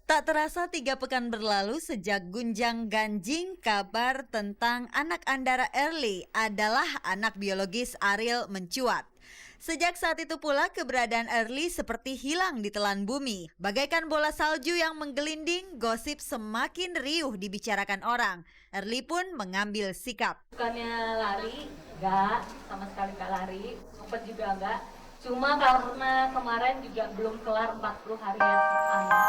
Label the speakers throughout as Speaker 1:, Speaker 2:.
Speaker 1: Tak terasa 3 pekan berlalu sejak gunjang-ganjing kabar tentang anak Andara Early adalah anak biologis Ariel mencuat. Sejak saat itu pula keberadaan Early seperti hilang di telan bumi. Bagaikan bola salju yang menggelinding, gosip semakin riuh dibicarakan orang. Early pun mengambil sikap.
Speaker 2: Bukannya lari, enggak, sama sekali enggak lari, sempet juga enggak. Cuma karena kemarin juga belum kelar 40 harian anak.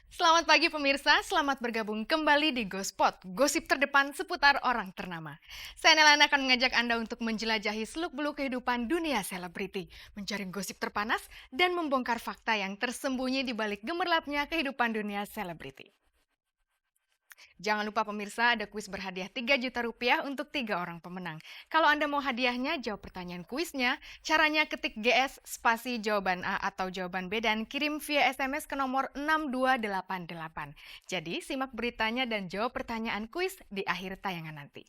Speaker 3: Selamat pagi pemirsa, selamat bergabung kembali di Gospot, gosip terdepan seputar orang ternama. Saya Nelana akan mengajak Anda untuk menjelajahi seluk-beluk kehidupan dunia selebriti, mencari gosip terpanas, dan membongkar fakta yang tersembunyi di balik gemerlapnya kehidupan dunia selebriti. Jangan lupa pemirsa, ada kuis berhadiah 3 juta rupiah untuk 3 orang pemenang. Kalau Anda mau hadiahnya, jawab pertanyaan kuisnya. Caranya ketik GS spasi jawaban A atau jawaban B dan kirim via SMS ke nomor 6288. Jadi simak beritanya dan jawab pertanyaan kuis di akhir tayangan nanti.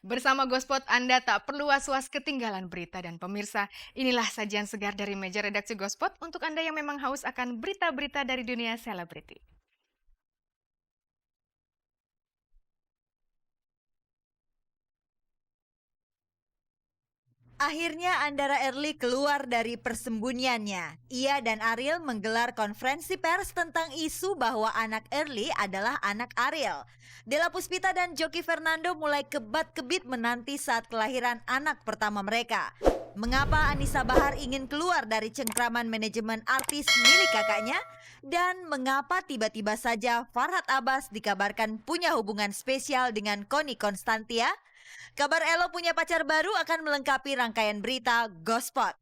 Speaker 3: Bersama Gospot, Anda tak perlu was-was ketinggalan berita dan pemirsa. Inilah sajian segar dari meja redaksi Gospot untuk Anda yang memang haus akan berita-berita dari dunia selebriti.
Speaker 1: Akhirnya Andara Early keluar dari persembunyiannya. Ia dan Ariel menggelar konferensi pers tentang isu bahwa anak Early adalah anak Ariel. Della Puspita dan Joky Fernando mulai kebat-kebit menanti saat kelahiran anak pertama mereka. Mengapa Anissa Bahar ingin keluar dari cengkraman manajemen artis milik kakaknya? Dan mengapa tiba-tiba saja Farhad Abbas dikabarkan punya hubungan spesial dengan Connie Constantia? Kabar Elo punya pacar baru akan melengkapi rangkaian berita Gospot.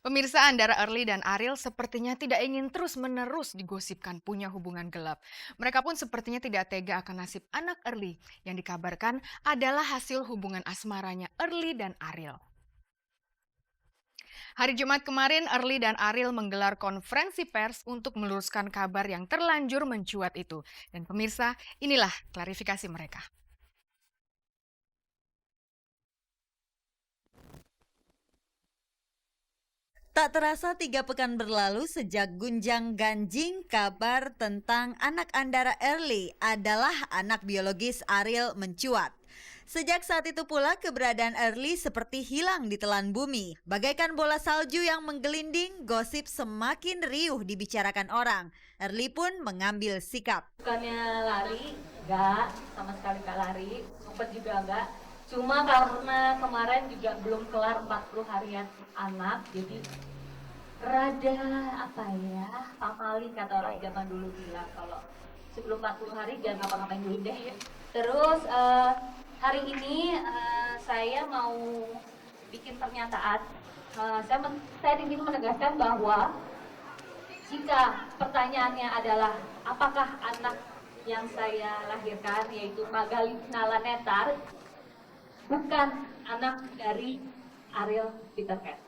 Speaker 3: Pemirsa, Andara Early dan Ariel sepertinya tidak ingin terus-menerus digosipkan punya hubungan gelap. Mereka pun sepertinya tidak tega akan nasib anak Early yang dikabarkan adalah hasil hubungan asmaranya Early dan Ariel. Hari Jumat kemarin, Early dan Ariel menggelar konferensi pers untuk meluruskan kabar yang terlanjur mencuat itu. Dan pemirsa, inilah klarifikasi mereka.
Speaker 1: Tak terasa 3 pekan berlalu sejak gunjang-ganjing kabar tentang anak Andara Early adalah anak biologis Ariel mencuat. Sejak saat itu pula keberadaan Early seperti hilang di telan bumi. Bagaikan bola salju yang menggelinding, gosip semakin riuh dibicarakan orang. Early pun mengambil sikap.
Speaker 2: Bukannya lari, enggak, sama sekali enggak lari, sempet juga enggak. Cuma karena kemarin juga belum kelar 40 harian anak, jadi rada apa ya, pamali kata orang zaman dulu bilang, kalau sebelum 40 hari jangan ngapa-ngapain dulu deh. Terus hari ini saya mau bikin pernyataan. Saya ingin menegaskan bahwa jika pertanyaannya adalah apakah anak yang saya lahirkan, yaitu Magali Nala Netar, bukan anak dari Ariel Peter Pan.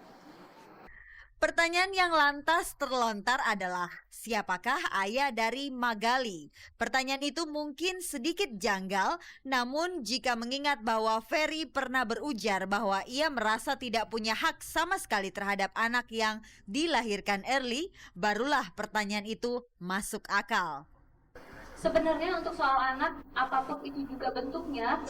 Speaker 1: Pertanyaan yang lantas terlontar adalah, siapakah ayah dari Magali? Pertanyaan itu mungkin sedikit janggal, namun jika mengingat bahwa Ferry pernah berujar bahwa ia merasa tidak punya hak sama sekali terhadap anak yang dilahirkan Early, barulah pertanyaan itu masuk akal.
Speaker 2: Sebenarnya untuk soal anak, apapun itu juga bentuknya,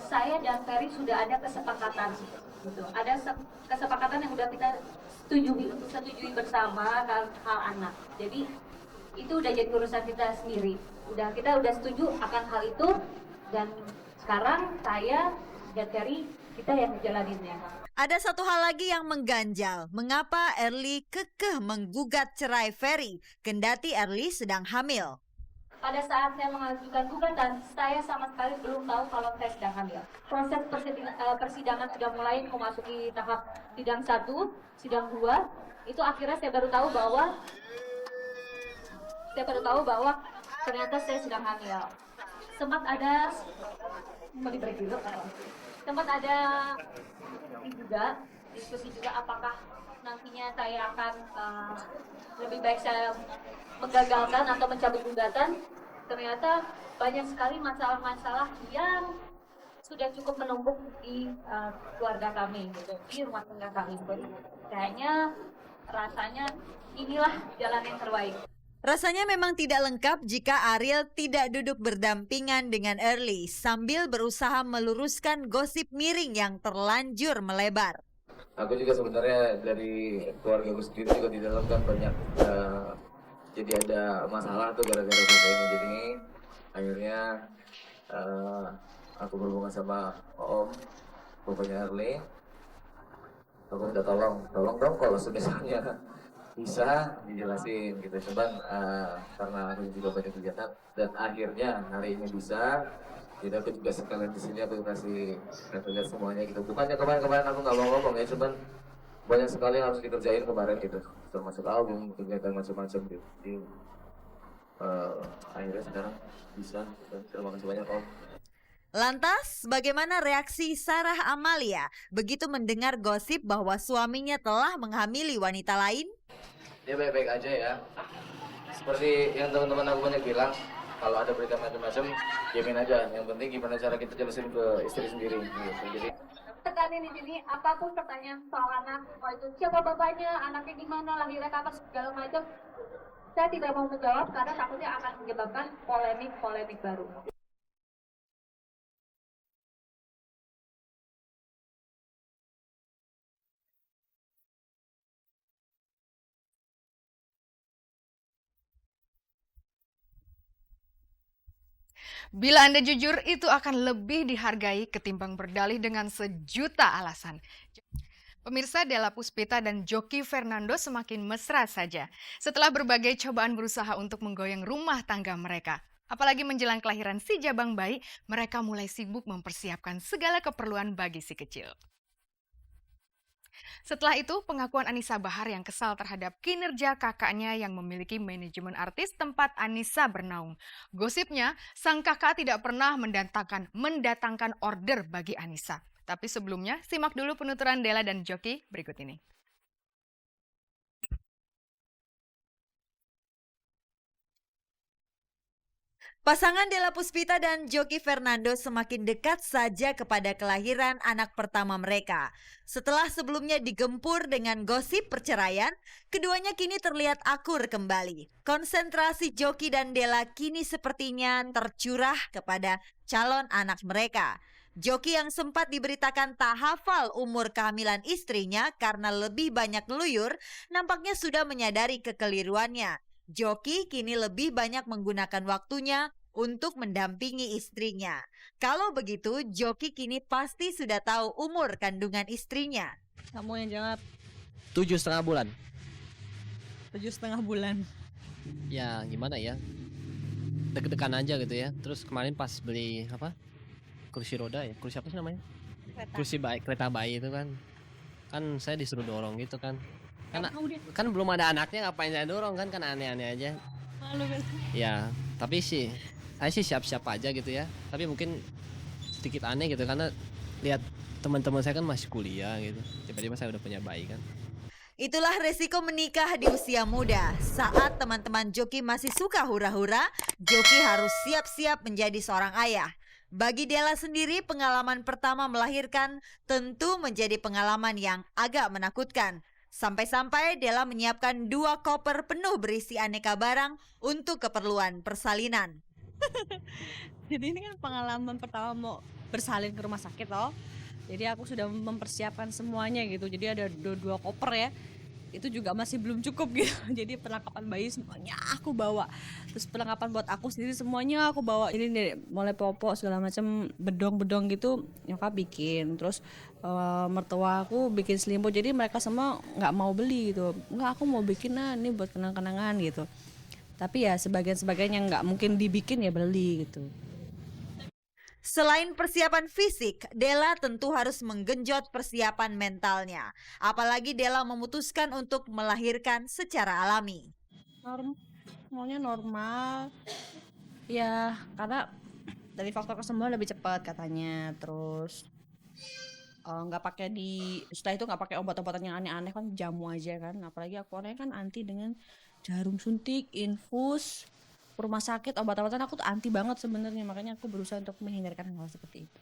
Speaker 2: saya dan Ferry sudah ada kesepakatan. Gitu. Ada kesepakatan yang sudah kita setujui bersama hal anak. Jadi itu udah jadi urusan kita sendiri. Kita udah setuju akan hal itu, dan sekarang saya dan Ferry kita yang ngejalaninnya.
Speaker 1: Ada satu hal lagi yang mengganjal. Mengapa Early kekeh menggugat cerai Ferry, kendati Early sedang hamil?
Speaker 2: Pada saat saya mengajukan gugatan, saya sama sekali belum tahu kalau saya sedang hamil. Proses persidangan sudah mulai memasuki tahap sidang 1, sidang 2. Itu akhirnya saya baru tahu bahwa ternyata saya sedang hamil. Sempat ada diskusi juga apakah nantinya saya akan lebih baik saya menggagalkan atau mencabut gugatan. ternyata banyak sekali masalah-masalah yang sudah cukup menumpuk di keluarga kami gitu, di rumah tangga kami. Jadi kayaknya rasanya inilah jalan yang terbaik.
Speaker 1: Rasanya memang tidak lengkap jika Ariel tidak duduk berdampingan dengan Early sambil berusaha meluruskan gosip miring yang terlanjur melebar.
Speaker 4: Aku juga sebenarnya dari keluarga gue sendiri juga di dalam kan banyak jadi ada masalah tuh gara-gara berita ini. Jadi akhirnya aku berhubungan sama Om, bapaknya Erle. Aku minta tolong dong kalau misalnya bisa dijelasin gitu. Cuman karena aku juga banyak kegiatan dan akhirnya hari ini bisa. Jadi aku juga sekalian di sini aku kasih lihat semuanya gitu. Bukannya kemarin aku nggak mau ngomong ya, cuman banyak sekali yang harus dikerjain kemarin gitu. Termasuk album, kegiatan macam-macam gitu. Jadi akhirnya sekarang bisa. Dan terima kasih banyak Om.
Speaker 1: Lantas, bagaimana reaksi Sarah Amalia begitu mendengar gosip bahwa suaminya telah menghamili wanita lain?
Speaker 4: Dia baik-baik aja ya. Seperti yang teman-teman aku banyak bilang, kalau ada berita macam-macam, diamin aja. Yang penting gimana cara kita jelasin ke istri sendiri. Gitu. Jadi
Speaker 2: Tekanin di sini apapun pertanyaan soal anak, mau itu siapa bapaknya, anaknya gimana, lahirnya kapan, segala macam, saya tidak mau menjawab karena takutnya akan menyebabkan polemik baru.
Speaker 3: Bila Anda jujur, itu akan lebih dihargai ketimbang berdalih dengan sejuta alasan. Pemirsa, Della Puspita dan Joki Fernando semakin mesra saja setelah berbagai cobaan berusaha untuk menggoyang rumah tangga mereka. Apalagi menjelang kelahiran si jabang bayi, mereka mulai sibuk mempersiapkan segala keperluan bagi si kecil. Setelah itu, pengakuan Anissa Bahar yang kesal terhadap kinerja kakaknya yang memiliki manajemen artis tempat Anissa bernaung. Gosipnya, sang kakak tidak pernah mendatangkan order bagi Anissa. Tapi sebelumnya, simak dulu penuturan Della dan Joki berikut ini.
Speaker 1: Pasangan Della Puspita dan Joki Fernando semakin dekat saja kepada kelahiran anak pertama mereka. Setelah sebelumnya digempur dengan gosip perceraian, keduanya kini terlihat akur kembali. Konsentrasi Joki dan Della kini sepertinya tercurah kepada calon anak mereka. Joki yang sempat diberitakan tak hafal umur kehamilan istrinya karena lebih banyak ngeluyur, nampaknya sudah menyadari kekeliruannya. Joki kini lebih banyak menggunakan waktunya untuk mendampingi istrinya. Kalau begitu, Joki kini pasti sudah tahu umur kandungan istrinya.
Speaker 5: Kamu yang jawab.
Speaker 6: 7,5 bulan.
Speaker 5: 7,5 bulan.
Speaker 6: Ya gimana ya, deg-degan aja gitu ya. Terus kemarin pas beli kursi roda ya, kursi apa sih namanya, kereta bayi itu kan saya disuruh dorong gitu kan. Kan belum ada anaknya, ngapain saya dorong kan aneh-aneh aja.
Speaker 5: Malu kan?
Speaker 6: Ya tapi saya sih siap-siap aja gitu ya. Tapi mungkin sedikit aneh gitu karena lihat teman-teman saya kan masih kuliah gitu, tiba-tiba saya udah punya bayi kan.
Speaker 1: Itulah resiko menikah di usia muda. Saat teman-teman Joki masih suka hura-hura, Joki harus siap-siap menjadi seorang ayah. Bagi Della sendiri, pengalaman pertama melahirkan tentu menjadi pengalaman yang agak menakutkan. Sampai-sampai Della menyiapkan 2 koper penuh berisi aneka barang untuk keperluan persalinan.
Speaker 5: Jadi ini kan pengalaman pertama mau bersalin ke rumah sakit toh. Jadi aku sudah mempersiapkan semuanya gitu. Jadi ada 2 koper ya. Itu juga masih belum cukup gitu. Jadi perlengkapan bayi semuanya aku bawa. Terus perlengkapan buat aku sendiri semuanya aku bawa. Ini nih, mulai popok segala macam, bedong-bedong gitu nyokap bikin. Terus mertua aku bikin selimut. Jadi mereka semua nggak mau beli gitu. Nggak, aku mau bikin ini buat kenang-kenangan gitu. Tapi ya sebagian yang nggak mungkin dibikin ya beli gitu.
Speaker 1: Selain persiapan fisik, Della tentu harus menggenjot persiapan mentalnya. Apalagi Della memutuskan untuk melahirkan secara alami.
Speaker 5: Maunya normal. Ya, karena dari faktor kesembuhan lebih cepat katanya. Terus nggak pakai setelah itu nggak pakai obat-obatan yang aneh-aneh kan, jamu aja kan. Apalagi aku orangnya kan anti dengan jarum suntik, infus. rumah sakit, obat-obatan aku tuh anti banget sebenarnya, makanya aku berusaha untuk menghindarkan hal seperti itu.